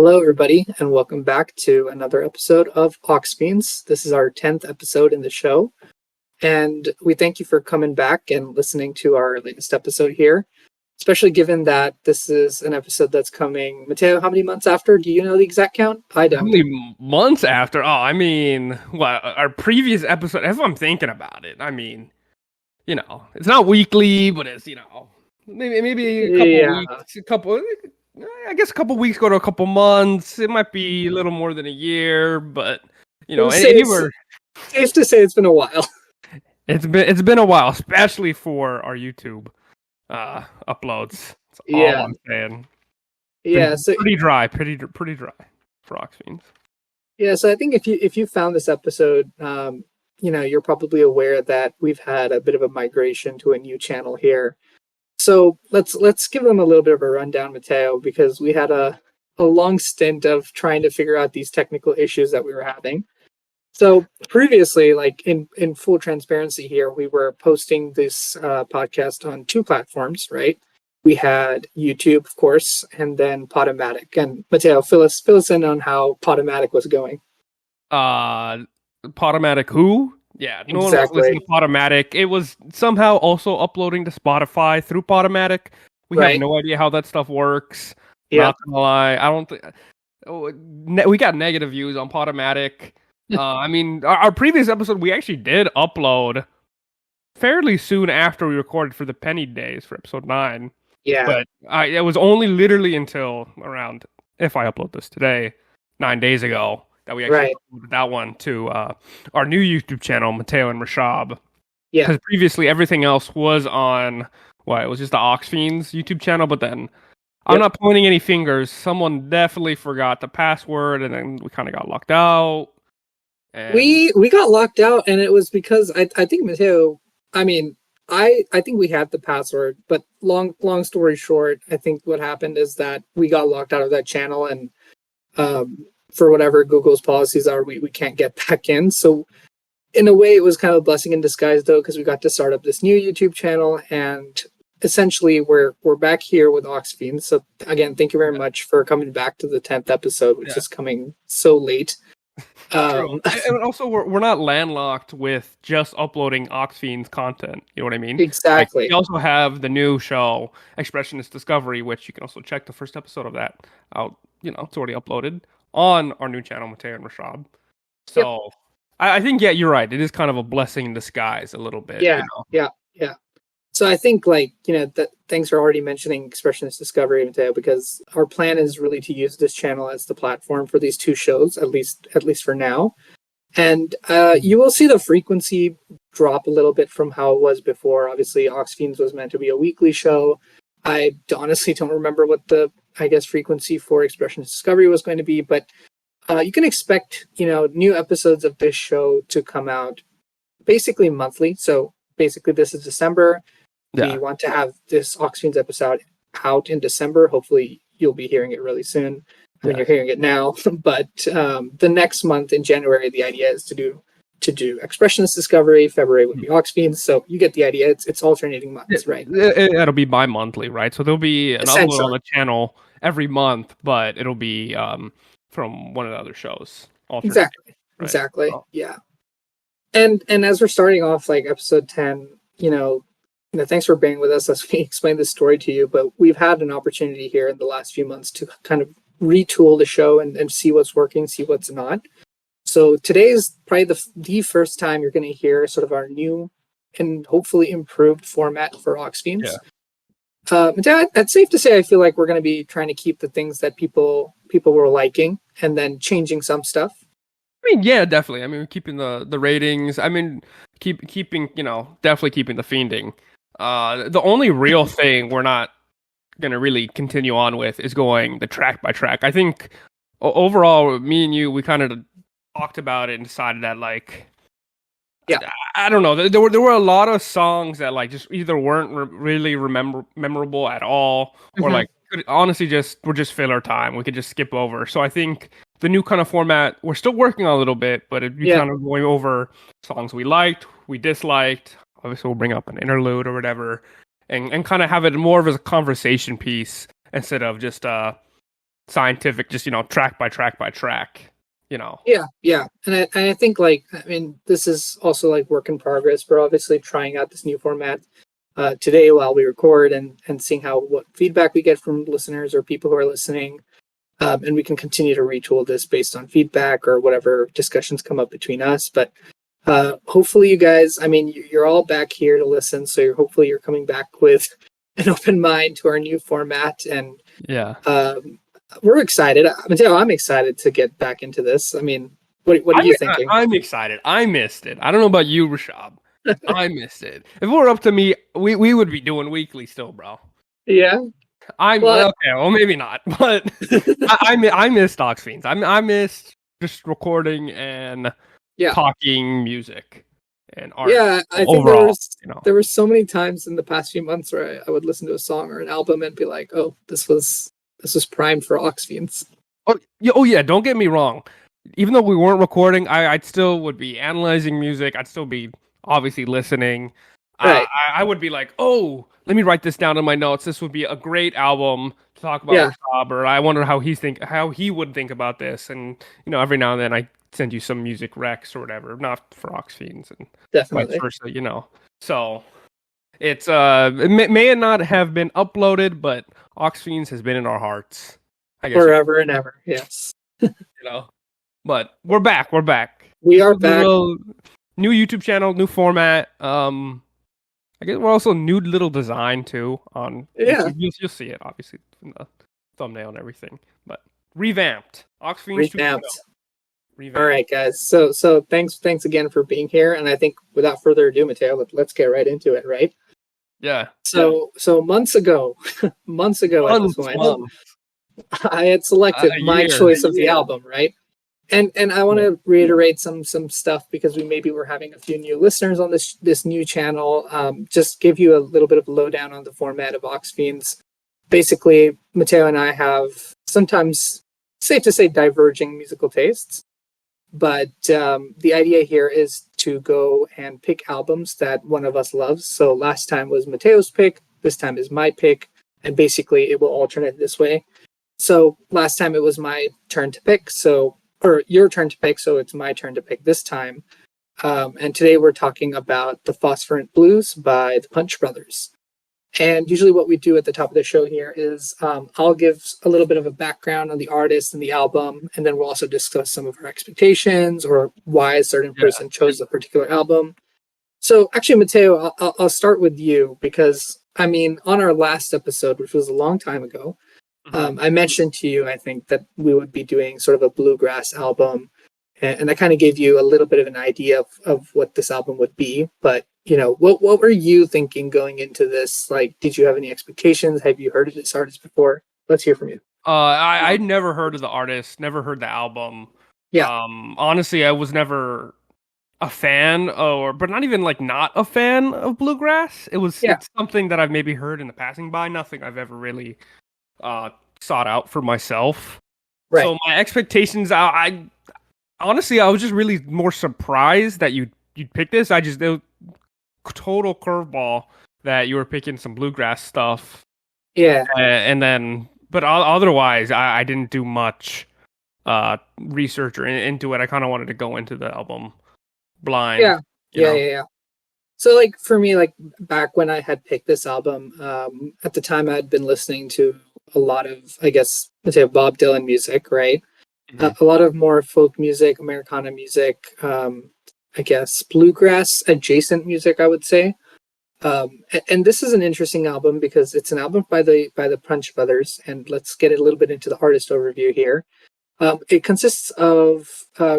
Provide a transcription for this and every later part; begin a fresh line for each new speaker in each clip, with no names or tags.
Hello, everybody, and welcome back to another episode of Aux Fiends. This is our 10th episode in the show, and we thank you for coming back and listening to our latest episode here, especially given that this is an episode that's coming. Mateo, how many months after? Do you know the exact count? I don't.
How many months after? Our previous episode, if I'm thinking about it, it's not weekly, but it's, maybe a couple weeks go to a couple months. It might be a little more than a year, but
safe to say it's been a while.
It's been a while, especially for our YouTube uploads. That's all I'm saying.
Yeah, so
pretty dry for Aux Fiends.
Yeah, so I think if you found this episode, you're probably aware that we've had a bit of a migration to a new channel here. So let's give them a little bit of a rundown, Mateo, because we had a long stint of trying to figure out these technical issues that we were having. So previously, like in full transparency here, we were posting this podcast on two platforms, right? We had YouTube, of course, and then Podomatic. And Mateo, fill us in on how Podomatic was going.
Podomatic who? Yeah, no one was
Exactly.
listening to Podomatic. It was somehow also uploading to Spotify through Podomatic. We have no idea how that stuff works.
Yeah.
Not gonna lie, I don't think we got negative views on Podomatic. Our previous episode we actually did upload fairly soon after we recorded for the Penny Days for episode 9.
Yeah,
but it was only literally until around, if I upload this today, 9 days ago, that we actually uploaded that one to our new YouTube channel, Mateo and Rishabh.
Yeah.
Because previously everything else was on, it was just the Aux Fiends YouTube channel, but then I'm not pointing any fingers. Someone definitely forgot the password, and then we kind of got locked out. And
we got locked out, and it was because I think Mateo, I think we had the password, but long story short, I think what happened is that we got locked out of that channel, and for whatever Google's policies are, we can't get back in. So in a way, it was kind of a blessing in disguise, though, because we got to start up this new YouTube channel, and essentially we're back here with Aux Fiends. So again, thank you very much for coming back to the 10th episode, which is coming so late.
And also, we're not landlocked with just uploading Aux Fiends content. You know what I mean?
Exactly.
We also have the new show, Expressionist Discovery, which you can also check the first episode of that out. It's already uploaded on our new channel, Mateo and Rishabh. So I think, you're right. It is kind of a blessing in disguise a little bit.
Yeah. So I think, thanks for already mentioning Expressionist Discovery, Mateo, because our plan is really to use this channel as the platform for these two shows, at least for now. And you will see the frequency drop a little bit from how it was before. Obviously, Aux Fiends was meant to be a weekly show. I honestly don't remember what the, frequency for Expressionist Discovery was going to be, but you can expect, new episodes of this show to come out basically monthly. So basically, this is December.
Yeah.
We want to have this Aux Fiends episode out in December. Hopefully, you'll be hearing it really soon. I mean, you're hearing it now. But the next month in January, the idea is to do Expressionist Discovery. February would be Aux Fiends. So you get the idea. It's alternating months, right?
It'll be bi-monthly, right? So there'll be an upload on the channel every month, but it'll be from one of the other shows.
Exactly.
Right?
Exactly. Oh. Yeah. And as we're starting off, episode 10, thanks for bearing with us as we explain this story to you. But we've had an opportunity here in the last few months to kind of retool the show and see what's working, see what's not. So today is probably the first time you're going to hear sort of our new and hopefully improved format for Aux Fiends. Yeah. It's safe to say I feel like we're going to be trying to keep the things that people were liking and then changing some stuff.
Yeah, definitely. We're keeping the ratings. Definitely keeping the fiending. The only real thing we're not going to really continue on with is going the track by track. I think overall, me and you, we kind of talked about it and decided that I don't know. There were a lot of songs that just either weren't really memorable at all, or honestly were just filler time. We could just skip over. So I think the new kind of format we're still working on a little bit, but it'd be kind of going over songs we liked, we disliked. Obviously, we'll bring up an interlude or whatever, and kind of have it more of as a conversation piece instead of just scientific, just track by track by track.
Yeah, and I think like I mean this is also like work in progress. We're obviously trying out this new format today while we record and seeing what feedback we get from listeners or people who are listening. And we can continue to retool this based on feedback or whatever discussions come up between us. But hopefully you guys, I mean, you're all back here to listen. So hopefully you're coming back with an open mind to our new format. And
Yeah.
we're excited. Mateo, I'm excited to get back into this. I mean, what are you thinking?
I'm excited. I missed it. I don't know about you, Rishabh. I missed it. If it were up to me, we would be doing weekly still, bro.
Yeah.
Okay. Well, maybe not, but I missed Aux Fiends. I missed just recording and talking music and art.
Yeah, I think
overall,
there were so many times in the past few months where I would listen to a song or an album and be like, "Oh, this was primed for Aux Fiends."
Oh yeah. Don't get me wrong. Even though we weren't recording, I'd still would be analyzing music. I'd still be obviously listening.
Right.
I would be like, oh, let me write this down in my notes. This would be a great album to talk about Rob, or I wonder how he would think about this. And every now and then I send you some music recs or whatever, not for Aux Fiends and
definitely
vice versa, So it's it may not have been uploaded, but Aux Fiends has been in our hearts, I guess,
forever and ever. Yes.
But we're back.
We are back.
New YouTube channel, new format. I guess we're also new little design too on YouTube. You'll see it obviously in the thumbnail and everything. But revamped. Aux Fiends
revamped. All right, guys. So thanks again for being here. And I think without further ado, Mateo, let's get right into it, right?
Yeah.
So months ago at this point, I had selected my choice of the album, right? And I want to reiterate some stuff because we're having a few new listeners on this new channel. Just give you a little bit of lowdown on the format of Aux Fiends. Basically, Mateo and I have sometimes, safe to say, diverging musical tastes. But the idea here is to go and pick albums that one of us loves. So last time was Mateo's pick. This time is my pick. And basically, it will alternate this way. So last time it was my turn to pick. Or your turn to pick, so it's my turn to pick this time. And today we're talking about the Phosphorescent Blues by the Punch Brothers. And usually what we do at the top of the show here is I'll give a little bit of a background on the artist and the album, and then we'll also discuss some of our expectations or why a certain person chose a particular album. So actually, Mateo, I'll start with you because, I mean, on our last episode, which was a long time ago, I mentioned to you, I think, that we would be doing sort of a bluegrass album, and I kind of gave you a little bit of an idea of what this album would be. But, what were you thinking going into this? Like, did you have any expectations? Have you heard of this artist before? Let's hear from you.
I'd never heard of the artist, never heard the album.
Yeah.
Honestly, I was never a fan, but not even not a fan of bluegrass. It's something that I've maybe heard in the passing by. Nothing I've ever really sought out for myself. Right. So my expectations, I honestly, I was just really more surprised that you'd pick this. It was total curveball that you were picking some bluegrass stuff.
Yeah.
And then, but otherwise, I didn't do much research or into it. I kind of wanted to go into the album blind.
Yeah. So for me, back when I had picked this album, at the time I had been listening to a lot of, I guess, let's say Bob Dylan music, right? Mm-hmm. A lot of more folk music, Americana music, I guess bluegrass adjacent music, I would say. And this is an interesting album because it's an album by the Punch Brothers, and let's get a little bit into the artist overview here. It consists of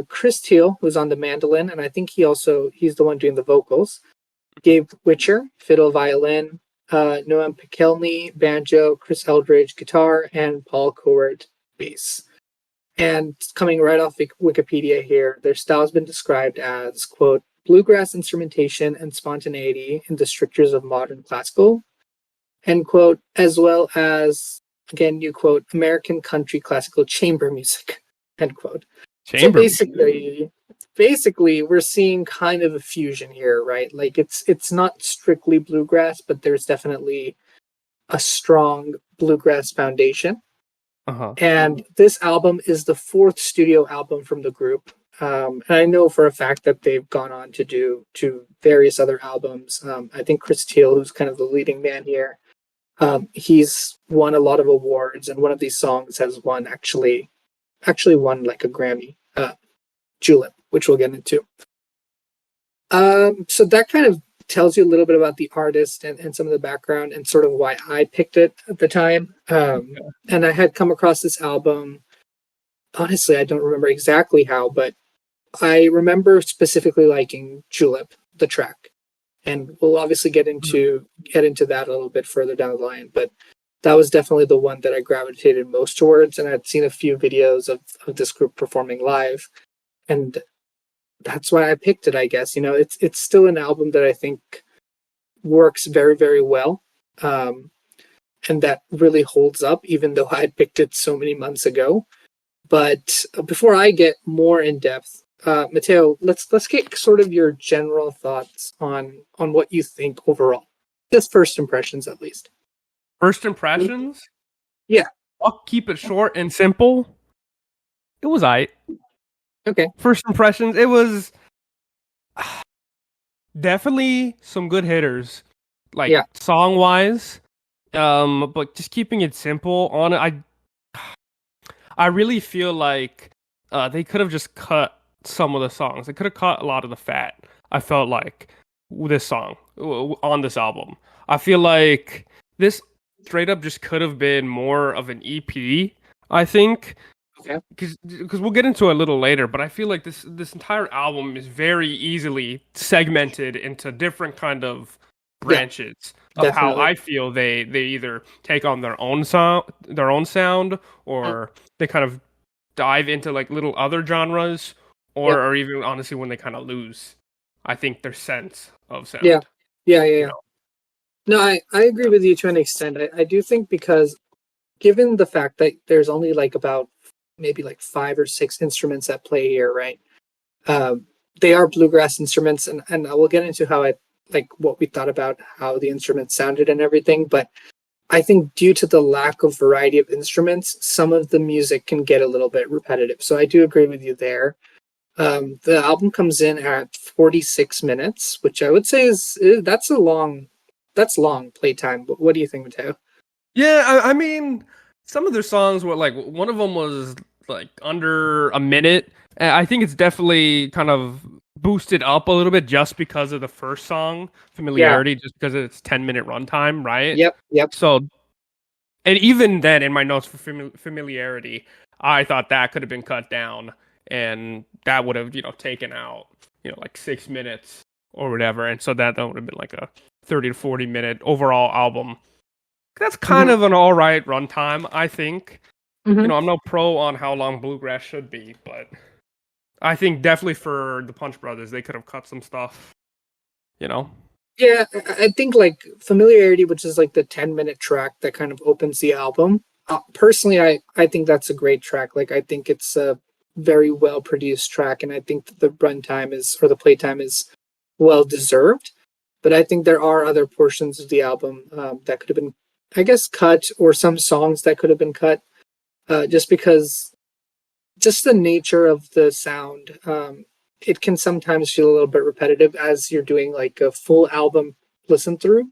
Chris Teal, who's on the mandolin, and I think he's the one doing the vocals. Gabe Witcher, fiddle, violin. Noam Pikelny, banjo, Chris Eldridge, guitar, and Paul Coward, bass. And coming right off Wikipedia here, their style has been described as, quote, bluegrass instrumentation and spontaneity in the strictures of modern classical, end quote, as well as, again, new quote, American country classical chamber music, end quote.
Chamber.
So basically, we're seeing kind of a fusion here, right? It's not strictly bluegrass, but there's definitely a strong bluegrass foundation.
Uh-huh.
And this album is the fourth studio album from the group. And I know for a fact that they've gone on to do to various other albums. I think Chris Teal, who's kind of the leading man here, he's won a lot of awards, and one of these songs has won actually won like a Grammy, Julep, which we'll get into. So that kind of tells you a little bit about the artist and some of the background and sort of why I picked it at the time. And I had come across this album. Honestly, I don't remember exactly how, but I remember specifically liking Julep, the track. And we'll obviously get into that a little bit further down the line. But that was definitely the one that I gravitated most towards. And I'd seen a few videos of this group performing live. And that's why I picked it, I guess. You know, it's still an album that I think works very, very well. And that really holds up, even though I picked it so many months ago. But before I get more in depth, Mateo, let's get sort of your general thoughts on what you think overall. Just first impressions, at least.
First impressions?
Yeah.
I'll keep it short and simple. It was aight.
Okay.
First impressions, it was definitely some good hitters, like song wise. But just keeping it simple on it, I really feel like they could have just cut some of the songs. They could have cut a lot of the fat. I felt like this song on this album. I feel like this straight up just could have been more of an EP. I think.
Okay.
Because we'll get into it a little later, but I feel like this entire album is very easily segmented into different kind of branches of
definitely.
How I feel they either take on their own sound, or they kind of dive into like little other genres, or even honestly when they kind of lose, I think, their sense of sound.
Yeah.
You know?
No, I agree with you to an extent. I do think because given the fact that there's only like about maybe like 5 or 6 instruments at play here, right? They are bluegrass instruments, and I will get into how what we thought about how the instruments sounded and everything. But I think due to the lack of variety of instruments, some of the music can get a little bit repetitive. So I do agree with you there. The album comes in at 46 minutes, which I would say that's long playtime. But what do you think, Mateo?
Yeah, I mean, some of their songs were like, one of them was like under a minute. And I think it's definitely kind of boosted up a little bit just because of the first song, Familiarity, just because of its 10-minute runtime, right?
Yep.
So, and even then, in my notes for Familiarity, I thought that could have been cut down, and that would have, taken out, like 6 minutes or whatever. And so that would have been like a 30 to 40 minute overall album. That's kind of an all right runtime, I think. I'm no pro on how long bluegrass should be, but I think definitely for the Punch Brothers, they could have cut some stuff, Yeah,
I think like Familiarity, which is like the 10-minute track that kind of opens the album. Personally, I think that's a great track. Like, I think it's a very well produced track, and I think that the runtime the playtime is well deserved. But I think there are other portions of the album that could have been, I guess, cut, or some songs that could have been cut, just because the nature of the sound, it can sometimes feel a little bit repetitive as you're doing like a full album listen through.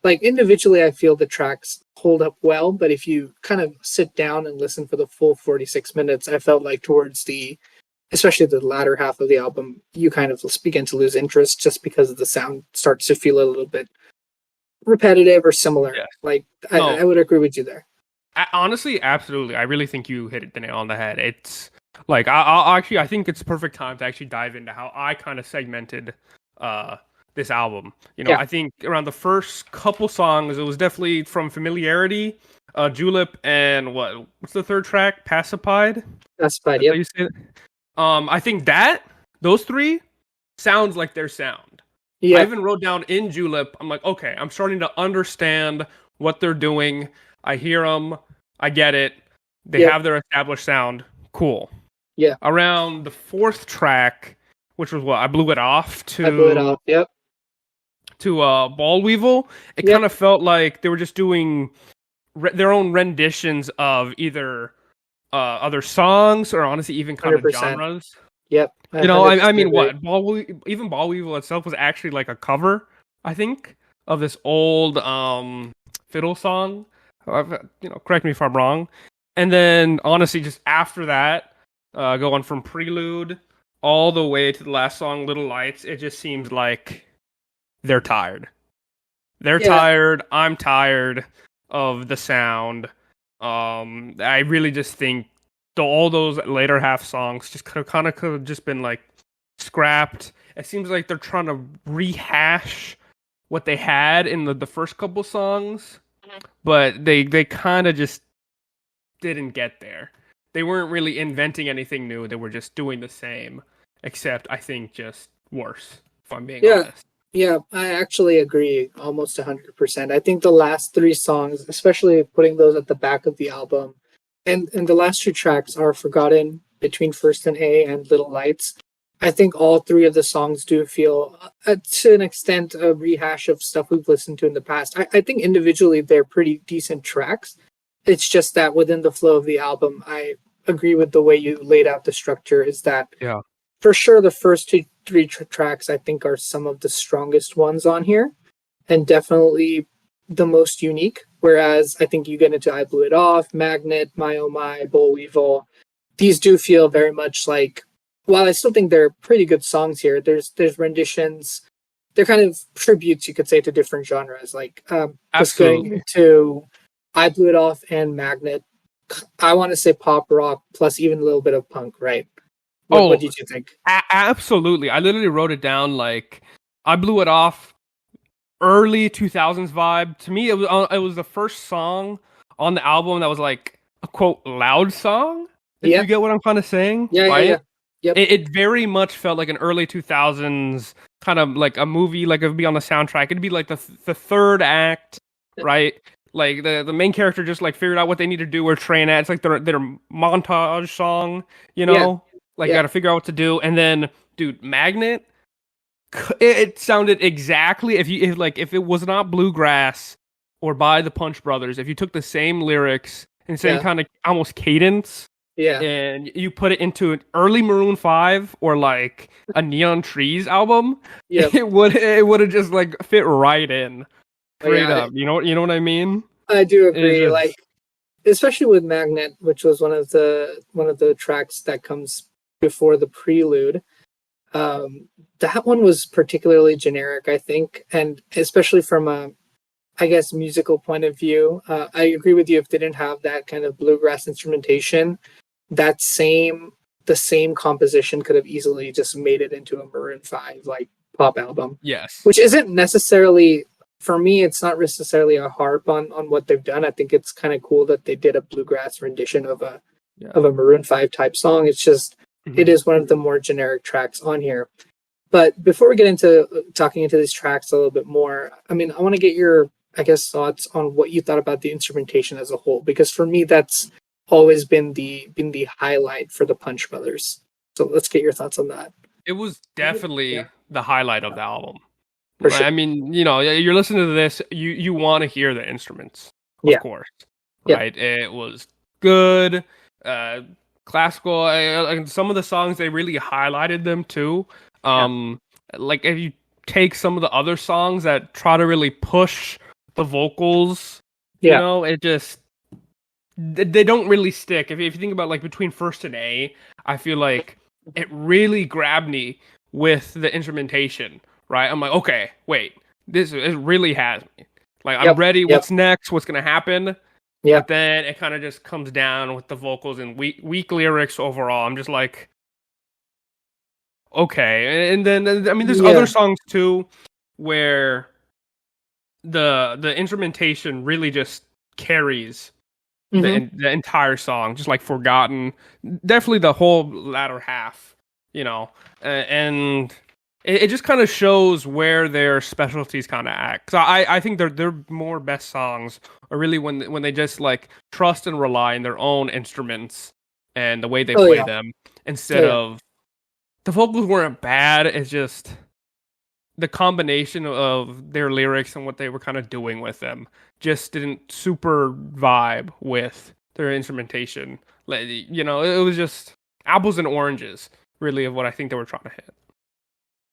Like individually, I feel the tracks hold up well, but if you kind of sit down and listen for the full 46 minutes, I felt like towards especially the latter half of the album, you kind of begin to lose interest just because the sound starts to feel a little bit repetitive or similar. Yeah. Like, I would agree with you there.
Honestly, absolutely. I really think you hit the nail on the head. It's like, I think it's perfect time to actually dive into how I kind of segmented this album. I think around the first couple songs, it was definitely from Familiarity, Julep, and what's the third track? Pacified?
Pacified, yep.
I think those three sounds like their sound.
Yeah.
I even wrote down in Julep, I'm like, okay, I'm starting to understand what they're doing. I hear them. I get it. They have their established sound. Cool.
Yeah.
Around the fourth track, which was I blew it off to.
I blew it off. Yep.
To Ball Weevil, it kind of felt like they were just doing their own renditions of either other songs or honestly even kind of
100%.
genres.
Yep, I
You know, I
100%
mean,
agree.
what even Ball Weevil itself was actually like a cover, I think, of this old fiddle song. You know, correct me if I'm wrong. And then honestly, just after that, going from Prelude all the way to the last song, Little Lights, it just seems like they're tired. They're
Yeah,
tired. I'm tired of the sound. I really just think all those later half songs just could have just been like scrapped. It seems like they're trying to rehash what they had in the first couple songs, but they kind of just didn't get there. They weren't really inventing anything new. They were just doing the same, except I think just worse, if I'm being
yeah,
honest.
yeah. I actually agree almost 100%. I think the last three songs, especially putting those at the back of the album, and the last two tracks are Forgotten, Between First and A, and Little Lights. I think all three of the songs do feel, to an extent, a rehash of stuff we've listened to in the past. I think individually they're pretty decent tracks. It's just that within the flow of the album, I agree with the way you laid out the structure. Is that
Yeah.
for sure the first two, three tracks I think are some of the strongest ones on here, and definitely the most unique. Whereas I think you get into I Blew It Off, Magnet, My Oh My, Boll Weevil. These do feel very much like, while I still think they're pretty good songs here, there's renditions. They're kind of tributes, you could say, to different genres. Like just going
Absolutely.
into I Blew It Off and Magnet, I want to say pop rock plus even a little bit of punk, right? What
Oh,
did you think?
absolutely. I literally wrote it down like I blew it off early 2000s vibe. To me, it was the first song on the album that was like a quote loud song, if you
Yeah,
get what I'm kind of saying,
yeah, yeah,
right?
yeah. Yep.
It very much felt like an early 2000s kind of like a movie, like it'd be on the soundtrack. It'd be like the third act, right? Like the main character just like figured out what they need to do or train at. It's like their montage song, you
Yeah,
know? Like got
yeah,
to figure out what to do. And then, dude, Magnet, it sounded exactly if it was not bluegrass or by the Punch Brothers, if you took the same lyrics and same
yeah,
kind of almost cadence
yeah,
and you put it into an early Maroon 5 or like a Neon Trees album,
yeah.
it would have just like fit right in.
Oh,
Straight
yeah,
up. You know what I mean?
I do
It's
agree.
just
Like, especially with Magnet, which was one of the tracks that comes before the prelude. Um, that one was particularly generic, I think, and especially from a, I guess, musical point of view. I agree with you. If they didn't have that kind of bluegrass instrumentation, that same the same composition could have easily just made it into a Maroon 5 like pop album,
yes.
which isn't necessarily, for me, it's not necessarily a harp on what they've done. I think it's kind of cool that they did a bluegrass rendition
Yeah.
of a Maroon 5 type song. It's just it
Mhm.
is one of the more generic tracks on here. But before we get into talking into these tracks a little bit more, I mean, I want to get your, I guess, thoughts on what you thought about the instrumentation as a whole, because for me, that's always been the highlight for the Punch Brothers. So let's get your thoughts on that.
It was
Yeah,
definitely the highlight of the album.
for
I
sure.
mean, you know, you're listening to this, you want to hear the instruments, of
Yeah,
course,
yeah,
right? It was good, uh, classical, and some of the songs they really highlighted them too.
yeah,
Um, like if you take some of the other songs that try to really push the vocals, you
yeah.
know, it just they don't really stick. If you think about like between first and A, I feel like it really grabbed me with the instrumentation, right? I'm like, okay, wait, this it really has me. Like I'm
Yep,
ready.
yep,
What's next? What's gonna happen? But
yep.
then it kind of just comes down with the vocals and weak lyrics overall. I'm just like, okay. And then I mean, there's other
Yeah.
songs too where the instrumentation really just carries
Hmm.
the entire song, just like Forgotten. Definitely the whole latter half, you know, and it just kind of shows where their specialties kind of act. 'Cause I think their more best songs are really when they just like trust and rely on their own instruments and the way they
Oh
play
yeah.
them
Oh
instead
yeah.
of the vocals weren't bad. It's just the combination of their lyrics and what they were kind of doing with them just didn't super vibe with their instrumentation Like, it was just apples and oranges, really, of what I think they were trying to hit.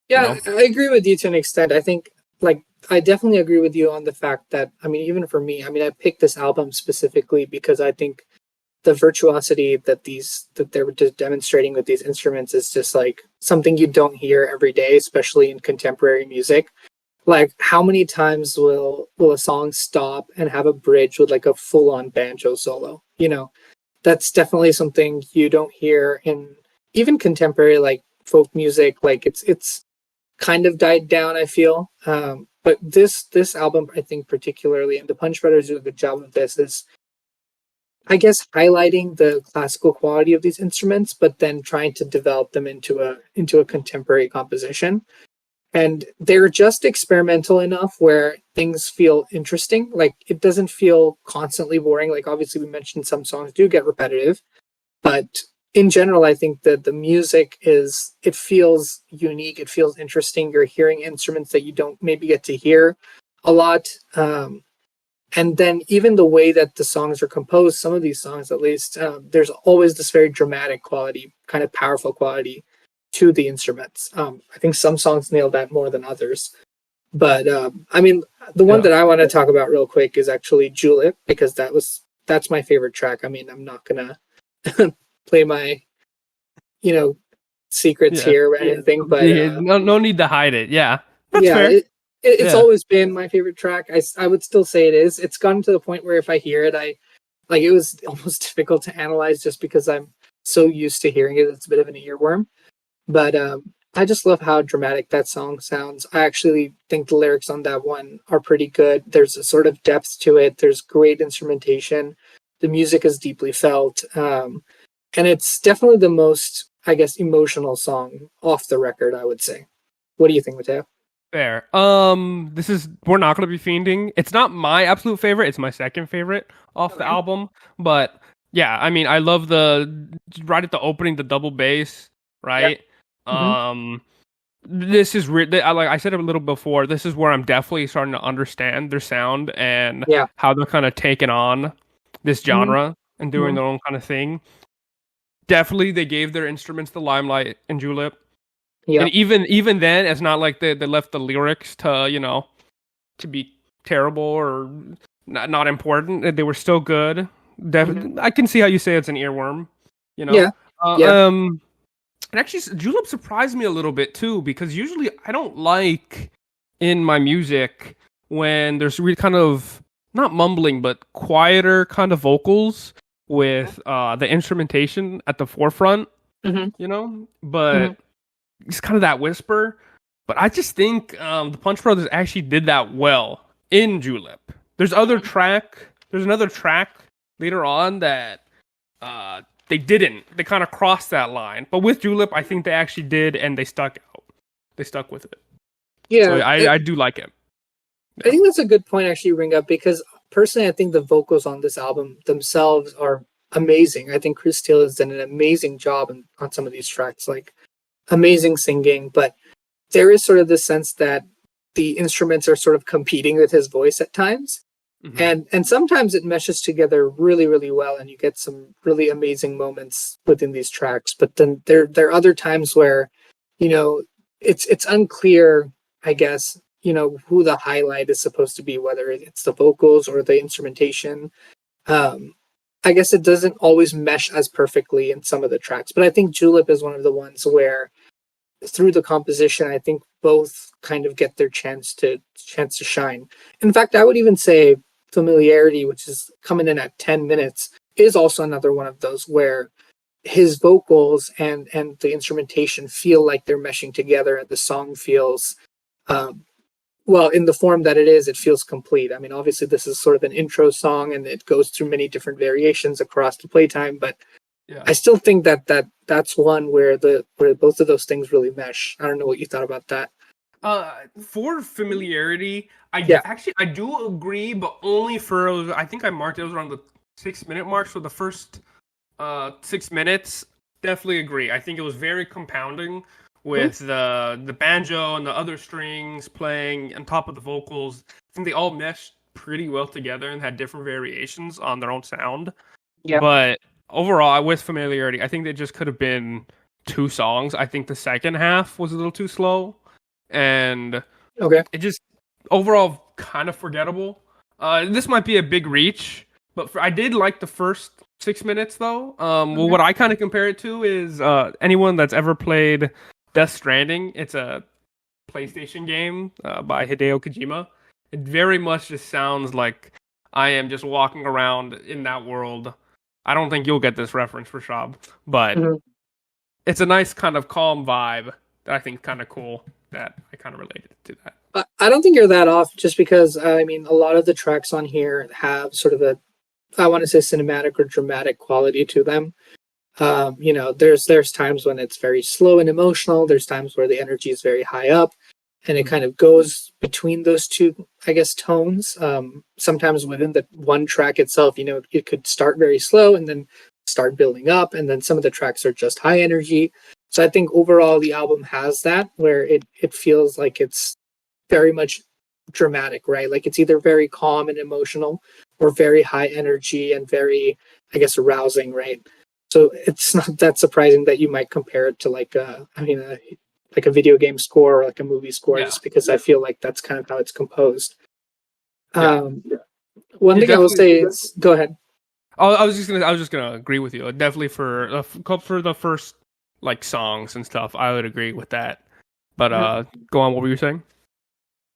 Yeah, I agree with you to an extent. I think, like, I definitely agree with you on the fact that, I mean, even for me, I mean, I picked this album specifically because I think the virtuosity that they were just demonstrating with these instruments is just like something you don't hear every day, especially in contemporary music. Like, how many times will a song stop and have a bridge with like a full on banjo solo? That's definitely something you don't hear in even contemporary like folk music. Like, it's kind of died down, I feel. But this album, I think particularly, and the Punch Brothers do a good job of this, is I guess highlighting the classical quality of these instruments, but then trying to develop them into a contemporary composition. And they're just experimental enough where things feel interesting. Like, it doesn't feel constantly boring. Like, obviously we mentioned some songs do get repetitive, but in general, I think that the music it feels unique. It feels interesting. You're hearing instruments that you don't maybe get to hear a lot. And then even the way that the songs are composed, some of these songs at least, there's always this very dramatic quality, kind of powerful quality to the instruments. I think some songs nail that more than others. But I mean, the one that I want to talk about real quick is actually Julep, because that's my favorite track. I mean, I'm not gonna play my, secrets here or anything, but
no need to hide it. Yeah, that's
yeah,
fair.
it's always been my favorite track. I would still say it is. It's gotten to the point where if I hear it, it was almost difficult to analyze just because I'm so used to hearing it. It's a bit of an earworm. But I just love how dramatic that song sounds. I actually think the lyrics on that one are pretty good. There's a sort of depth to it. There's great instrumentation. The music is deeply felt. And it's definitely the most, I guess, emotional song off the record, I would say. What do you think, Mateo?
Fair. We're not gonna be fiending. It's not my absolute favorite. It's my second favorite off the album. But yeah, I mean, I love right at the opening, the double bass, right? Yep. This is like I said a little before. This is where I'm definitely starting to understand their sound and how they're kind of taking on this genre and doing their own kind of thing. Definitely, they gave their instruments the limelight in Julep. Yeah, and even then, it's not like they left the lyrics to be terrible or not important. They were still good. I can see how you say it's an earworm. Yeah. And actually, Julep surprised me a little bit too, because usually I don't like in my music when there's really kind of not mumbling but quieter kind of vocals with the instrumentation at the forefront. But it's kind of that whisper. But I just think the Punch Brothers actually did that well in Julep. There's another track later on that they didn't. They kind of crossed that line. But with Julep, I think they actually did, and they stuck out. They stuck with it. Yeah, so I do like it.
I think that's a good point actually you bring up, because personally I think the vocals on this album themselves are amazing. I think Chris Steele has done an amazing job on some of these tracks, like amazing singing, but there is sort of this sense that the instruments are sort of competing with his voice at times. And sometimes it meshes together really, really well, and you get some really amazing moments within these tracks. But then there are other times where, it's unclear, I guess, who the highlight is supposed to be, whether it's the vocals or the instrumentation. I guess it doesn't always mesh as perfectly in some of the tracks. But I think Julep is one of the ones where, through the composition, I think both kind of get their chance to shine. In fact, I would even say Familiarity, which is coming in at 10 minutes, is also another one of those where his vocals and the instrumentation feel like they're meshing together, and the song feels, in the form that it feels complete. I mean, obviously this is sort of an intro song and it goes through many different variations across the playtime, but I still think that's one where both of those things really mesh. I don't know what you thought about that.
For Familiarity, I do agree, but only for, I think I marked it was around the 6-minute mark. So the first 6 minutes, definitely agree. I think it was very compounding with the banjo and the other strings playing on top of the vocals. I think they all meshed pretty well together and had different variations on their own sound. Yeah. But overall, with familiarity, I think they just could have been two songs. I think the second half was a little too slow, and
Okay.
it just overall kind of forgettable. This might be a big reach, but I did like the first 6 minutes though. Well, what I kind of compare it to is anyone that's ever played Death Stranding. It's a PlayStation game by Hideo Kojima. It very much just sounds like I am just walking around in that world. I don't think you'll get this reference for Shab, but it's a nice kind of calm vibe that I think is kind of cool. That I kind of related to that.
I don't think you're that off, just because I mean a lot of the tracks on here have sort of a, I want to say, cinematic or dramatic quality to them. You know, there's times when it's very slow and emotional. There's times where the energy is very high up, and it kind of goes between those two, I guess, tones. Sometimes within the one track itself, you know, it could start very slow and then start building up, and then some of the tracks are just high energy. So I think overall the album has that, where it feels like it's very much dramatic, right? Like it's either very calm and emotional or very high energy and very, I guess, arousing, right? So it's not that surprising that you might compare it to like like a video game score or like a movie score, just because I feel like that's kind of how it's composed. One thing I will say is, go ahead.
I was just gonna agree with you. Definitely for the first like songs and stuff, I would agree with that. But go on. What were you saying?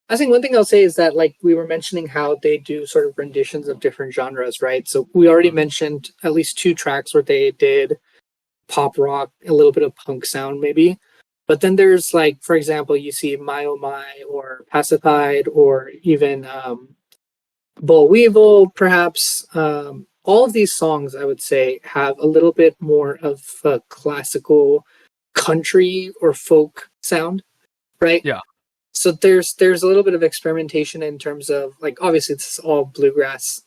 I think one thing I'll say is that, like, we were mentioning how they do sort of renditions of different genres, right? So we already mentioned at least two tracks where they did pop rock, a little bit of punk sound, maybe. But then there's, like, for example, you see My Oh My or Pacified or even Boll Weevil, perhaps. All of these songs, I would say, have a little bit more of a classical country or folk sound, right?
Yeah.
So there's a little bit of experimentation in terms of, like, obviously it's all bluegrass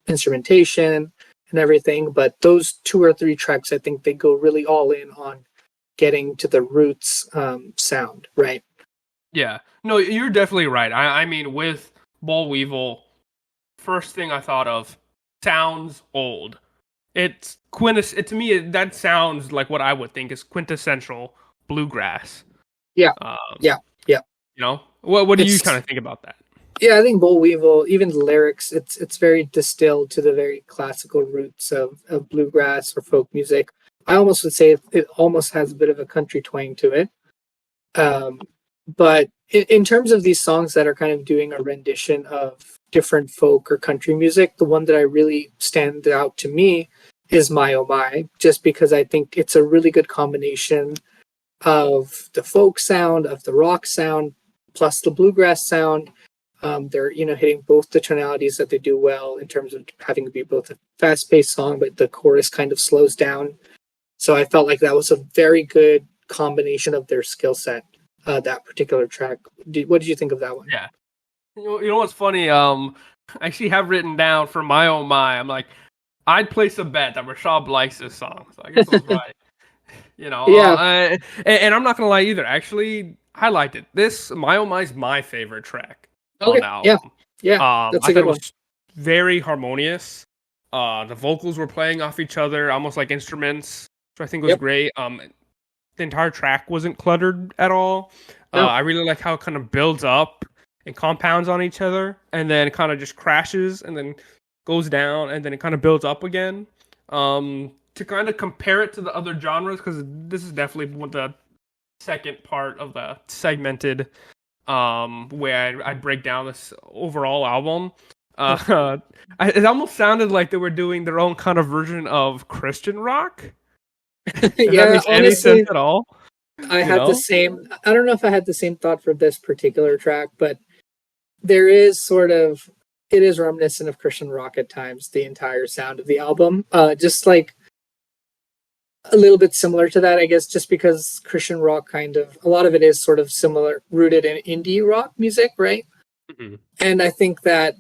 instrumentation and everything, but those two or three tracks, I think they go really all in on getting to the roots sound, right?
Yeah. No, you're definitely right. I mean, with Boll Weevil, first thing I thought of sounds old. It's to me that sounds like what I would think is quintessential bluegrass.
Yeah. Yeah.
You know, what do you kind of think about that?
Yeah, I think Boll Weevil, even the lyrics, it's very distilled to the very classical roots of bluegrass or folk music. I almost would say it almost has a bit of a country twang to it. But in terms of these songs that are kind of doing a rendition of different folk or country music, the one that I really stand out to me is My Oh My, just because I think it's a really good combination of the folk sound, of the rock sound, plus the bluegrass sound. They're, you know, hitting both the tonalities that they do well in terms of having to be both a fast-paced song, but the chorus kind of slows down. So I felt like that was a very good combination of their skill set. That particular track. What did you think of that one?
Yeah. You know what's funny? I actually have written down for My Oh My. I'm like, I'd place a bet that Rishabh likes this song. So I guess I was right. You know,
Yeah.
And I'm not gonna lie either. Actually, I liked it. This My Oh My is my favorite track on
Okay.
the album.
Yeah. That's
I
a
thought
good
it
one.
was very harmonious. The vocals were playing off each other, almost like instruments, which I think was
Yep.
great. The entire track wasn't cluttered at all.
No.
I really like how it kind of builds up and compounds on each other, and then kind of just crashes, and then goes down, and then it kind of builds up again. To kind of compare it to the other genres, because this is definitely the second part of the segmented where I'd break down this overall album. It almost sounded like they were doing their own kind of version of Christian rock. If that
Yeah,
makes any sense
honestly,
at all,
I
you
had the
know?
same. I don't know if I had the same thought for this particular track, but there is sort of, it is reminiscent of Christian rock at times. The entire sound of the album, just like a little bit similar to that, I guess, just because Christian rock kind of, a lot of it is sort of similar, rooted in indie rock music, right?
Mm-hmm.
And I think that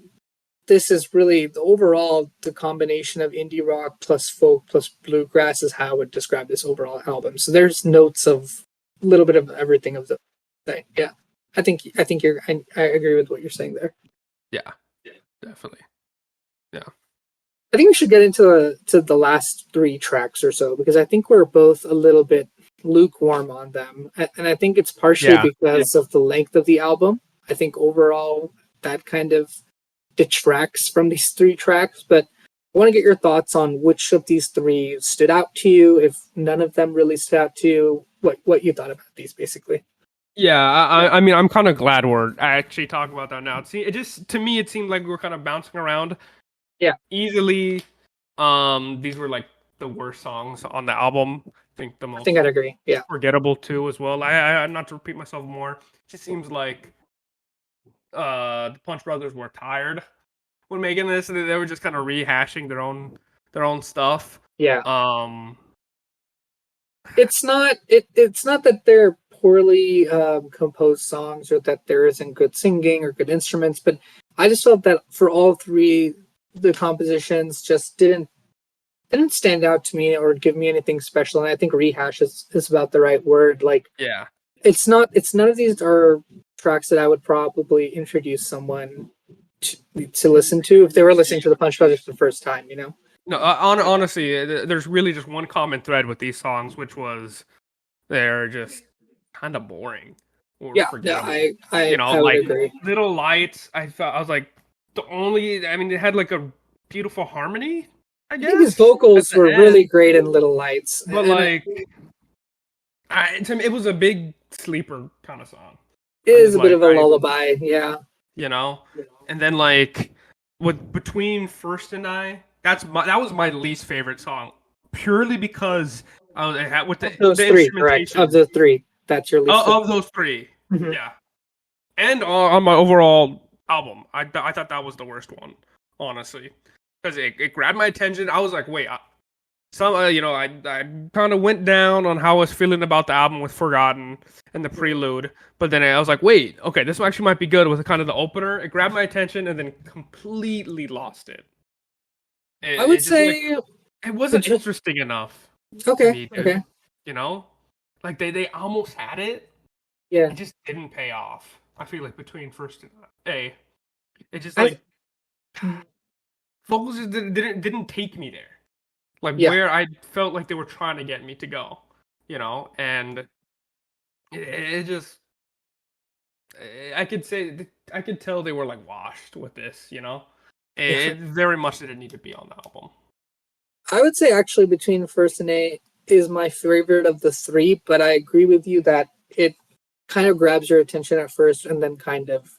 this is really the overall, the combination of indie rock plus folk plus bluegrass is how I would describe this overall album. So there's notes of a little bit of everything of the thing. Yeah. I think I agree with what you're saying there.
Yeah, definitely. Yeah.
think we should get into the last 3 tracks or so, because I think we're both a little bit lukewarm on them, and I think it's partially because of the length of the album. I think overall that kind of detracts from these 3 tracks, but I want to get your thoughts on which of these 3 stood out to you. If none of them really stood out to you, what you thought about these, basically.
Yeah, I mean, I'm kind of glad we're actually talking about that now. See, to me, it seemed like we were kind of bouncing around.
Yeah,
easily. These were like the worst songs on the album. I think
I'd agree. Yeah,
forgettable too as well. I not to repeat myself more. It just seems like the Punch Brothers were tired when making this, and they were just kind of rehashing their own stuff.
Yeah. It's not that they're poorly composed songs or that there isn't good singing or good instruments, but I just felt that for all 3, the compositions just didn't stand out to me or give me anything special. And I think rehash is about the right word. Like,
yeah,
it's none of these are tracks that I would probably introduce someone to listen to if they were listening to the Punch Brothers for the first time,
No, honestly, there's really just one common thread with these songs, which was they're just kind of boring. Or forgettable.
I would agree.
Little Lights, I was like, it had like a beautiful harmony, I guess.
His vocals were really great in Little Lights.
But to me, it was a big sleeper kind of song.
It is a bit of a lullaby, yeah.
And then with Between First and I, that was my least favorite song, purely because with
those
the
3, correct? Of the 3, that's your least
of those 3, yeah. And on my overall album, I thought that was the worst one, honestly, because it grabbed my attention. I was like, wait, I kind of went down on how I was feeling about the album with Forgotten and the prelude, but then I was like, wait, okay, this actually might be good with kind of the opener. It grabbed my attention and then completely lost it.
I would say
it wasn't interesting enough.
Okay.
Like they almost had it.
Yeah.
It just didn't pay off. I feel like Between First and A, it just vocals just didn't take me there. Where I felt like they were trying to get me to go, and it just, I could tell they were washed with this, It very much didn't need to be on the album.
I would say actually Between First and A is my favorite of the 3, but I agree with you that it kind of grabs your attention at first and then kind of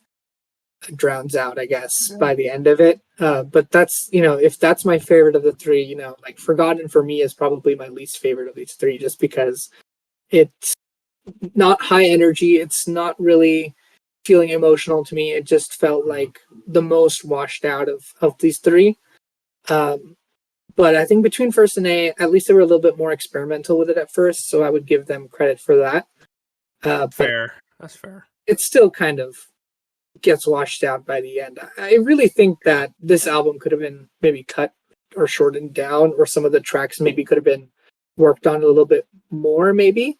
drowns out, I guess, by the end of it. But that's, if that's my favorite of the 3, Forgotten for me is probably my least favorite of these 3, just because it's not high energy. It's not really feeling emotional to me. It just felt like the most washed out of these 3. But I think Between First and A, at least they were a little bit more experimental with it at first, so I would give them credit for that.
Fair. That's fair.
It still kind of gets washed out by the end. I really think that this album could have been maybe cut or shortened down, or some of the tracks maybe could have been worked on a little bit more, maybe.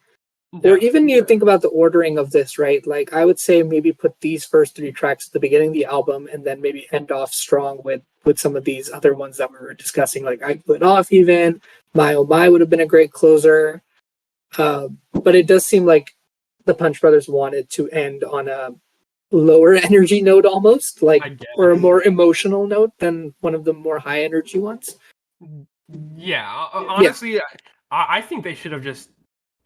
Yeah. Or even you think about the ordering of this, right? I would say maybe put these first 3 tracks at the beginning of the album and then maybe end off strong with some of these other ones that we were discussing, like I Blew It Off even. My Oh My would have been a great closer. But it does seem like the Punch Brothers wanted to end on a lower energy note almost, or a more emotional note than one of the more high energy ones.
Yeah, honestly, I think they should have just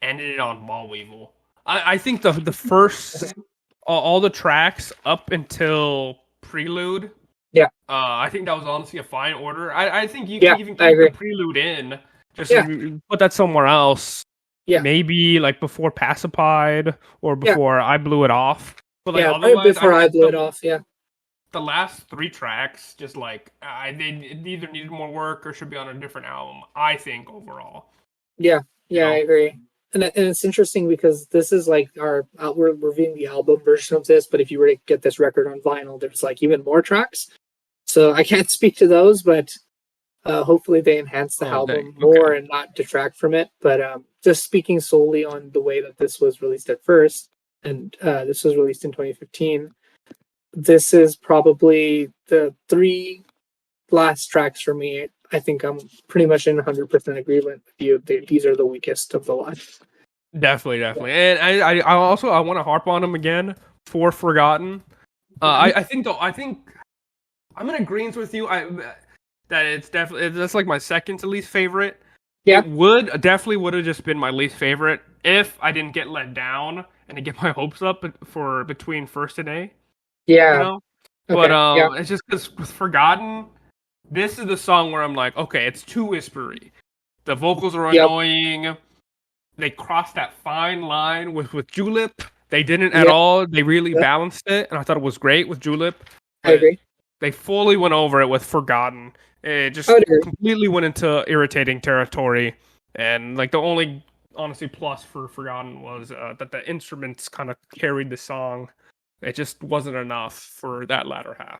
ended it on Ball Weevil. I think the first all the tracks up until Prelude.
Yeah.
I think that was honestly a fine order. I think you can even keep the Prelude in, just put that somewhere else. Yeah. Maybe before Pacified or before I Blew It Off. But
right before I Blew It Off, yeah.
The last 3 tracks, just they either needed more work or should be on a different album, I think, overall.
Yeah, I agree. And it's interesting because this is we're reviewing the album version of this, but if you were to get this record on vinyl, there's even more tracks. So I can't speak to those, but hopefully they enhance the album more and not detract from it. But just speaking solely on the way that this was released at first, and this was released in 2015, this is probably the 3 last tracks for me. I think I'm pretty much in 100% agreement with you. These are the weakest of the lot.
Definitely, and I also I want to harp on them again for Forgotten. I think though I think I'm in agreement with you. That it's definitely that's like my second to least favorite.
Yeah.
It definitely would have just been my least favorite if I didn't get let down and to get my hopes up for between first and A.
Yeah.
You know,
Okay.
but it's just because with Forgotten, this is the song where I'm like, okay, it's too whispery. The vocals are annoying. They crossed that fine line with Julep. They didn't at all. They really balanced it, and I thought it was great with Julep.
I agree.
They fully went over it with Forgotten. It just completely went into irritating territory. And like the only honestly plus for Forgotten was that the instruments kind of carried the song. It just wasn't enough for that latter half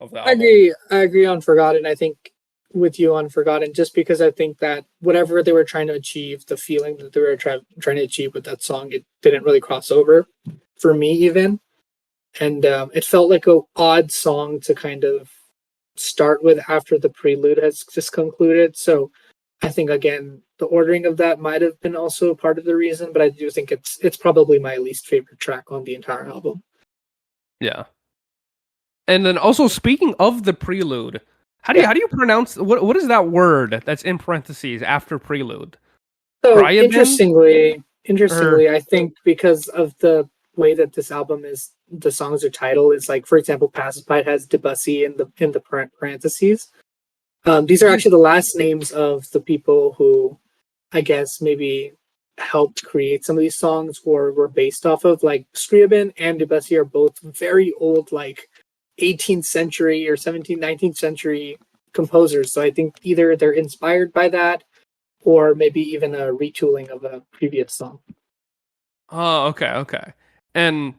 of the album.
I agree on Forgotten. I think with you on Forgotten, just because I think that whatever they were trying to achieve, the feeling that they were trying to achieve with that song, it didn't really cross over for me even. And it felt like an odd song to kind of start with after the prelude has just concluded. So I think again the ordering of that might have been also part of the reason, but I do think it's probably my least favorite track on the entire album.
Yeah. And then also speaking of the prelude, how do you pronounce what is that word that's in parentheses after prelude?
So interestingly, I think because of the way that this album is, the songs are titled is like, for example, Pacified has Debussy in the parentheses. These are actually the last names of the people who, I guess, maybe helped create some of these songs or were based off of. Like Scriabin and Debussy are both very old, like 18th century or 17th, 19th century composers. So I think either they're inspired by that or maybe even a retooling of a previous song.
Oh, okay. And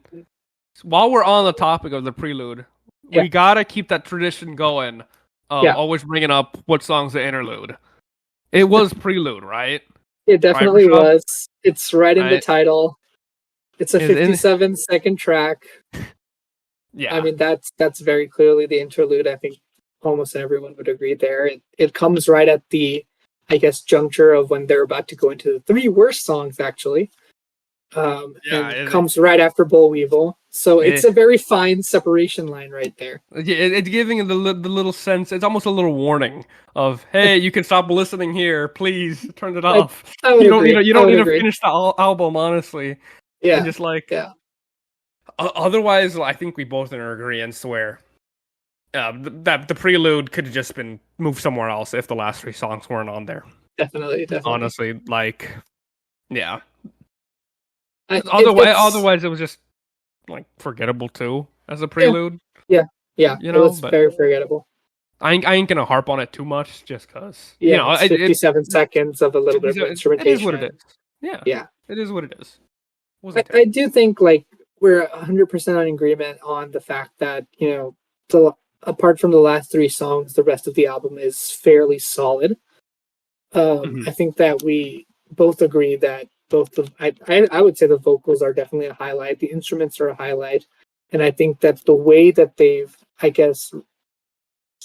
while we're on the topic of the prelude, we gotta keep that tradition going of always bringing up what song's the interlude. It was prelude, right?
It definitely was. It's right in the title. It's a 57-second track.
Yeah.
I mean, that's very clearly the interlude. I think almost everyone would agree there. It comes right at the, I guess, juncture of when they're about to go into the three worst songs, actually. And comes right after Boll Weevil. So it's a very fine separation line right there.
It's giving the little sense. It's almost a little warning of, hey, you can stop listening here. Please turn it off. You don't need to finish the album, honestly.
Yeah.
And just like otherwise, I think we both are in agreement where that the prelude could have just been moved somewhere else if the last three songs weren't on there.
Definitely.
Honestly, otherwise, it was just like forgettable too as a prelude.
Yeah. It was very forgettable.
I ain't gonna harp on it too much, just because
it's 57 seconds of a little bit of instrumentation.
It is what it is. Yeah. It is what it is.
I do think like we're 100% in agreement on the fact that apart from the last three songs, the rest of the album is fairly solid. I think that we both agree that I would say the vocals are definitely a highlight. The instruments are a highlight. And I think that the way that they've, I guess,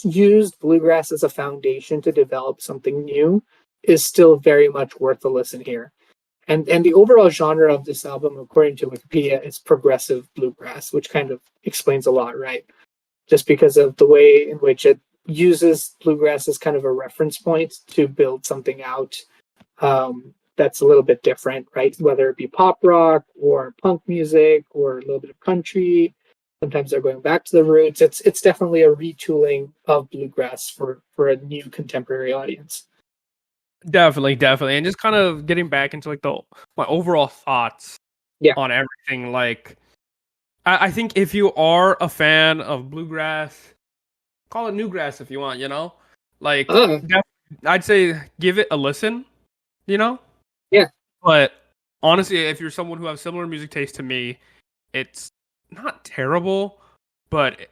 used bluegrass as a foundation to develop something new is still very much worth a listen here. And the overall genre of this album, according to Wikipedia, is progressive bluegrass, which kind of explains a lot, right? Just because of the way in which it uses bluegrass as kind of a reference point to build something out that's a little bit different, right? Whether it be pop rock or punk music or a little bit of country. Sometimes they're going back to the roots. It's definitely a retooling of bluegrass for a new contemporary audience.
Definitely, and just kind of getting back into like my overall thoughts on everything. Like, I think if you are a fan of bluegrass, call it newgrass if you want. Like I'd say give it a listen.
Yeah.
But honestly, if you're someone who has similar music taste to me, it's not terrible. But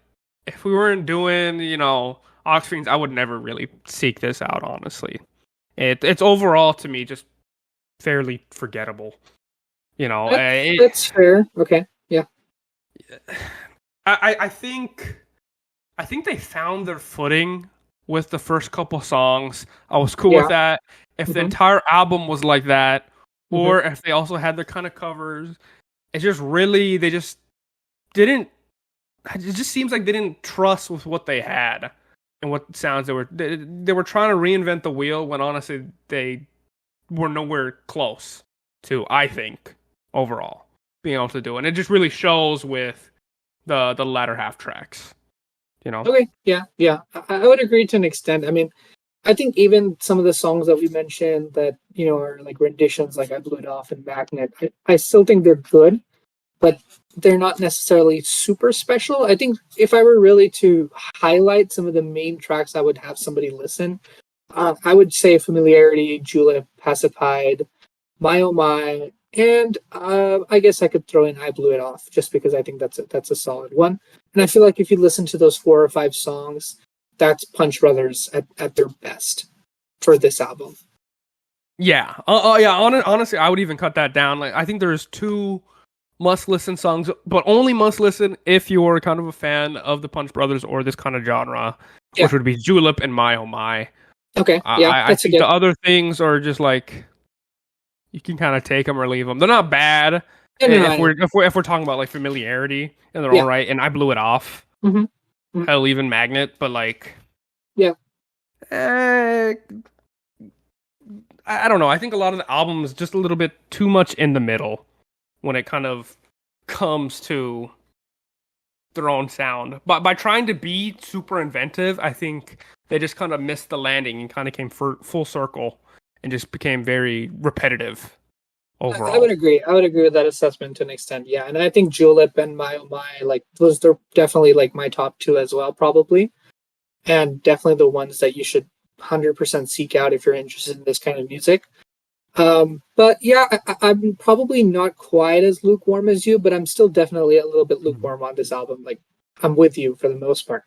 if we weren't doing, Aux Fiends, I would never really seek this out, honestly. It's overall to me just fairly forgettable.
That's fair. Okay. Yeah.
I think they found their footing with the first couple songs, I was cool with
Yeah.
that. If the
Hmm.
entire album was like that,
Hmm.
or if they also had the kind of covers, it's just really they just didn't. It just seems like they didn't trust with what they had and what sounds they were trying to reinvent the wheel when honestly they were nowhere close to, I think, overall being able to do it. And it just really shows with the latter half tracks, you know.
Okay. Yeah. Yeah. I would agree to an extent. I mean, I think even some of the songs that we mentioned that, are like renditions, like I Blew It Off and Magnet, I still think they're good, but they're not necessarily super special. I think if I were really to highlight some of the main tracks I would have somebody listen, I would say Familiarity, Julep, Pacified, My Oh My, and I guess I could throw in I Blew It Off just because I think that's a solid one. And I feel like if you listen to those 4 or 5 songs, that's Punch Brothers at their best for this album.
Yeah. Yeah. Honestly, I would even cut that down. Like, I think there's two must-listen songs, but only must-listen if you're kind of a fan of the Punch Brothers or this kind of genre,
Yeah.
which would be Julep and My Oh My.
Okay. Yeah,
I
that's a
think the
good.
other things are just like you can kind of take them or leave them. They're not bad
Yeah, no,
if
I know.
we're talking about like familiarity in their own
Yeah.
right. And I blew it off.
Hmm. Hmm.
Hell, even Magnet, but like,
Yeah.
eh, I don't know. I think a lot of the album is just a little bit too much in the middle when it kind of comes to their own sound. But by trying to be super inventive, I think they just kind of missed the landing and kind of came full circle and just became very repetitive
I would
overall.
agree. I would agree with that assessment to an extent. Yeah, and I think Julep and My Oh My, like those, they're definitely like my top two as well, probably, and definitely the ones that you should 100% seek out if you're interested in this kind of music. But yeah, I'm probably not quite as lukewarm as you, but I'm still definitely a little bit
Mhm.
lukewarm on this album. Like I'm with you for the most part.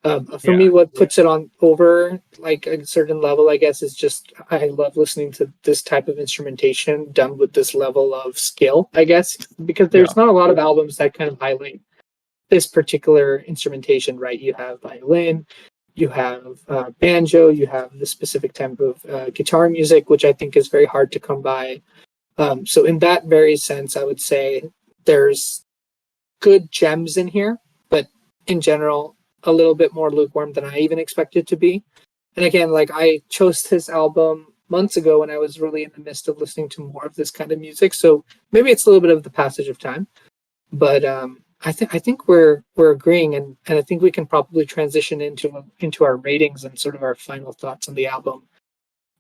For me,
Yeah.
what puts it on over like a certain level, I guess, is just I love listening to this type of instrumentation done with this level of skill, I guess, because
Yeah.
there's not a lot of albums that kind of highlight this particular instrumentation, right? You have violin, you have banjo, you have the specific type of guitar music, which I think is very hard to come by. So, in that very sense, I would say there's good gems in here, but in general, a little bit more lukewarm than I even expected to be. And again, like I chose this album months ago when I was really in the midst of listening to more of this kind of music. So maybe it's a little bit of the passage of time, but I think we're agreeing, and I think we can probably transition into our ratings and sort of our final thoughts on the album.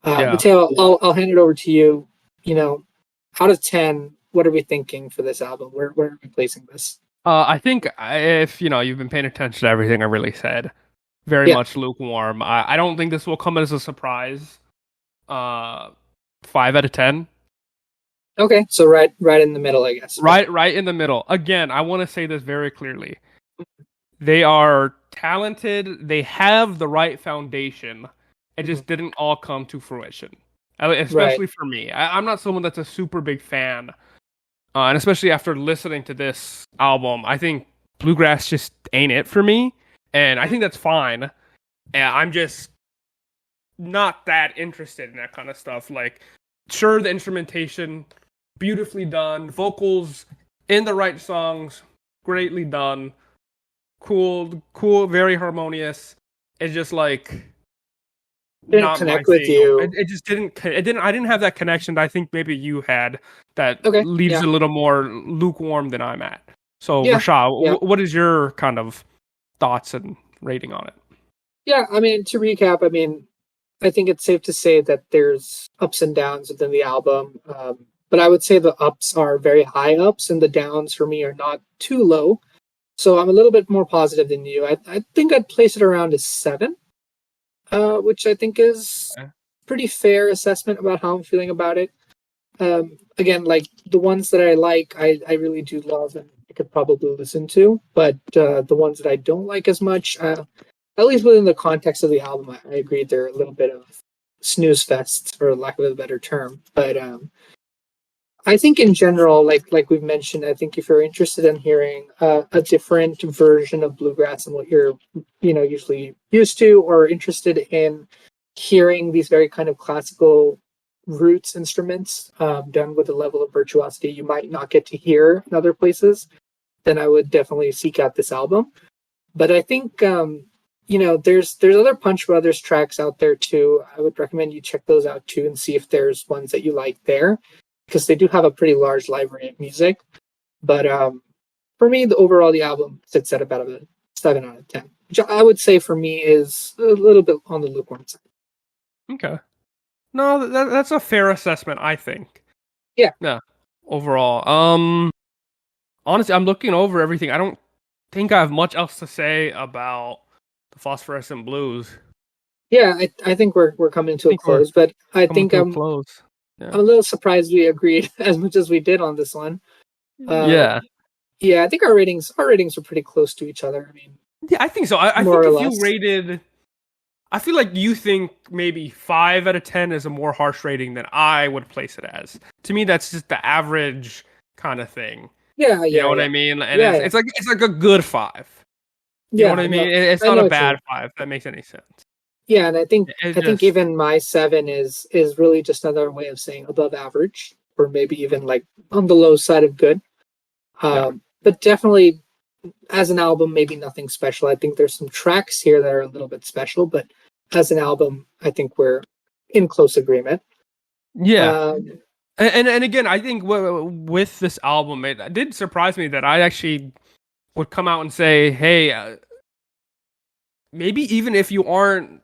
Yeah.
Mateo, I'll hand it over to you. You know, out of 10, what are we thinking for this album? Where are we placing this?
I think if you've been paying attention to everything I really said, very
Yeah.
much lukewarm. I don't think this will come as a surprise. Uh, 5 out of 10.
Okay. So right in the middle, I guess. Okay.
Right in the middle. Again, I want to say this very clearly. They are talented. They have the right foundation. It
Mhm.
just didn't all come to fruition,
Right.
especially for me. I'm not someone that's a super big fan, and especially after listening to this album, I think bluegrass just ain't it for me, and I think that's fine. And I'm just not that interested in that kind of stuff. Like, sure, the instrumentation beautifully done, vocals in the right songs, greatly done, cool, very harmonious. It's just like
Didn't
not my
connect with
thing.
you.
It just didn't. It didn't. I didn't have that connection that I think maybe you had. That
Okay.
leaves
Yeah.
it a little more lukewarm than I'm at. So,
Yeah. Yeah.
Rashad, what is your kind of thoughts and rating on it?
Yeah. I mean, to recap, I mean, I think it's safe to say that there's ups and downs within the album. But I would say the ups are very high ups and the downs for me are not too low. So I'm a little bit more positive than you. I think I'd place it around a 7, which I think is
Okay.
pretty fair assessment about how I'm feeling about it. Again, like the ones that I like, I really do love and I could probably listen to. But the ones that I don't like as much, at least within the context of the album, I agree they're a little bit of snooze fests, for lack of a better term. But I think in general, like we've mentioned, I think if you're interested in hearing a different version of bluegrass than what you're usually used to, or interested in hearing these very kind of classical roots instruments done with a level of virtuosity you might not get to hear in other places, then I would definitely seek out this album. But I think there's other Punch Brothers tracks out there too. I would recommend you check those out too and see if there's ones that you like there, because they do have a pretty large library of music. But for me, the album sits at about a 7 out of 10, which I would say for me is a little bit on the lukewarm side.
Okay. No, that's a fair assessment, I think.
Yeah.
Yeah. Overall, honestly, I'm looking over everything. I don't think I have much else to say about the Phosphorescent Blues.
Yeah, I think we're coming to a close, but I think I'm
close. Yeah.
I'm a little surprised we agreed as much as we did on this one.
Yeah,
I think our ratings are pretty close to each other. I mean,
yeah, I think so. I think if you rated, I feel like you think maybe 5 out of 10 is a more harsh rating than I would place it as. To me, that's just the average kind of thing.
Yeah,
you know what I mean? And it's like a good 5. You know what I mean? It's not a bad 5. If that makes any sense.
Yeah, and I think even my 7 is really just another way of saying above average, or maybe even like on the low side of good. But definitely, as an album, maybe nothing special. I think there's some tracks here that are a little bit special, but as an album, I think we're in close agreement.
Yeah. And again, I think with this album, it did surprise me that I actually would come out and say, hey, maybe even if you aren't,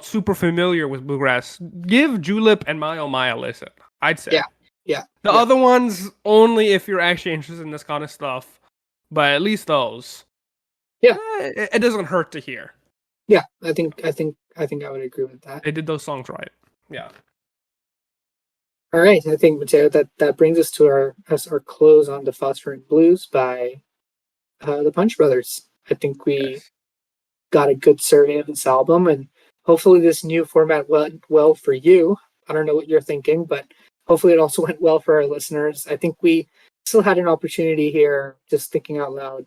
super familiar with bluegrass, give Julep and My Oh My a listen, I'd say.
Yeah.
The other ones, only if you're actually interested in this kind of stuff, but at least those.
Yeah.
It doesn't hurt to hear.
Yeah, I think I would agree with that.
They did those songs right. Yeah.
All right, I think, Mateo, that brings us to our close on the Phosphorescent Blues by the Punch Brothers. I think we got a good survey of this album, and hopefully this new format went well for you. I don't know what you're thinking, but hopefully it also went well for our listeners. I think we still had an opportunity here, just thinking out loud,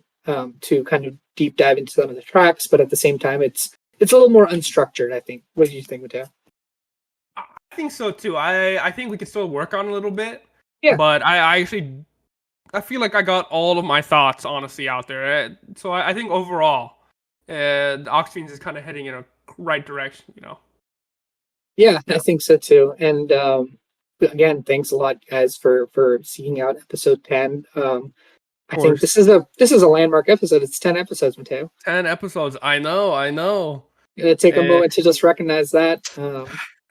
to kind of deep dive into some of the tracks, but at the same time, it's a little more unstructured, I think. What do you think, Mateo?
I think so too. I think we could still work on a little bit.
Yeah.
But I feel like I got all of my thoughts honestly out there. So I think overall, the Aux Fiends is kind of heading in a right direction.
Yeah, I think so too. And again, thanks a lot, guys, for seeking out episode 10. I think this is a landmark episode. It's 10 episodes, Mateo.
10 episodes. I know.
Gonna take a moment to just recognize that.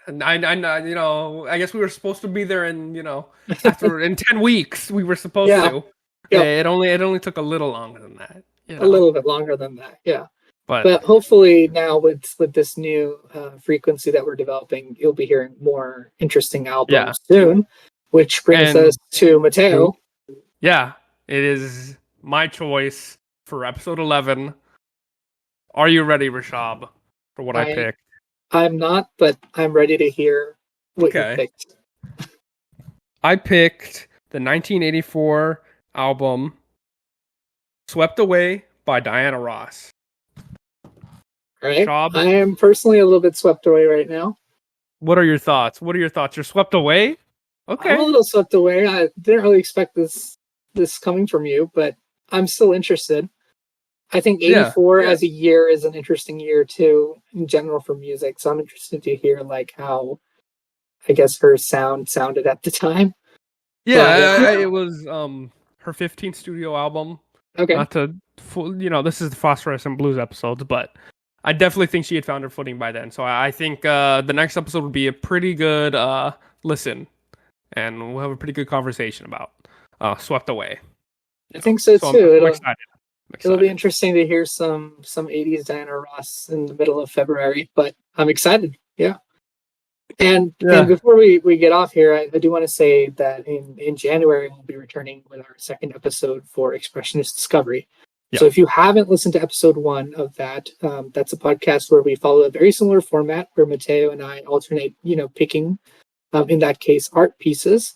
And I I guess we were supposed to be there in 10 weeks. We were supposed to. Yeah. It only took a little longer than that.
A little bit longer than that. Yeah. But hopefully now with this new frequency that we're developing, you'll be hearing more interesting albums soon, which brings us to Mateo.
Yeah, it is my choice for episode 11. Are you ready, Rishabh, for what I picked?
I'm not, but I'm ready to hear what you picked.
I picked the 1984 album Swept Away by Diana Ross.
All right. I am personally a little bit swept away right now.
What are your thoughts? You're swept away? Okay.
I'm a little swept away. I didn't really expect this coming from you, but I'm still interested. I think 84 as a year is an interesting year too, in general for music. So I'm interested to hear like how, I guess, her sounded at the time.
Yeah, it was her 15th studio album.
Okay.
Not to, this is the Phosphorescent Blues episodes, but I definitely think she had found her footing by then. So I think the next episode would be a pretty good listen, and we'll have a pretty good conversation about Swept Away.
I think so too.
I'm excited.
It'll be interesting to hear some 80s Diana Ross in the middle of February, but I'm excited. Yeah. And before we get off here, I do want to say that in January, we'll be returning with our second episode for Expressionist Discovery. Yeah. So if you haven't listened to episode 1 of that, that's a podcast where we follow a very similar format where Mateo and I alternate, picking, in that case, art pieces.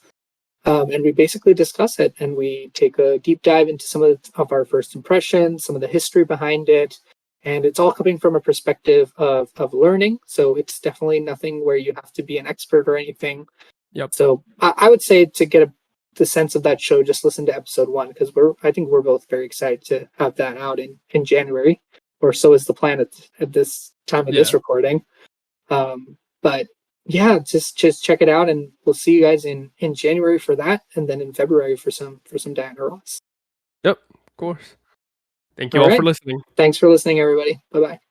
And we basically discuss it, and we take a deep dive into some of our first impressions, some of the history behind it, and it's all coming from a perspective of learning. So it's definitely nothing where you have to be an expert or anything.
Yep.
So I would say to get the sense of that show, just listen to episode 1, because I think we're both very excited to have that out in January, or so is the plan at this time of this recording. But yeah, just check it out, and we'll see you guys in January for that, and then in February for some Diana Ross.
Yep, of course. Thank you all for listening.
Thanks for listening, everybody. Bye bye.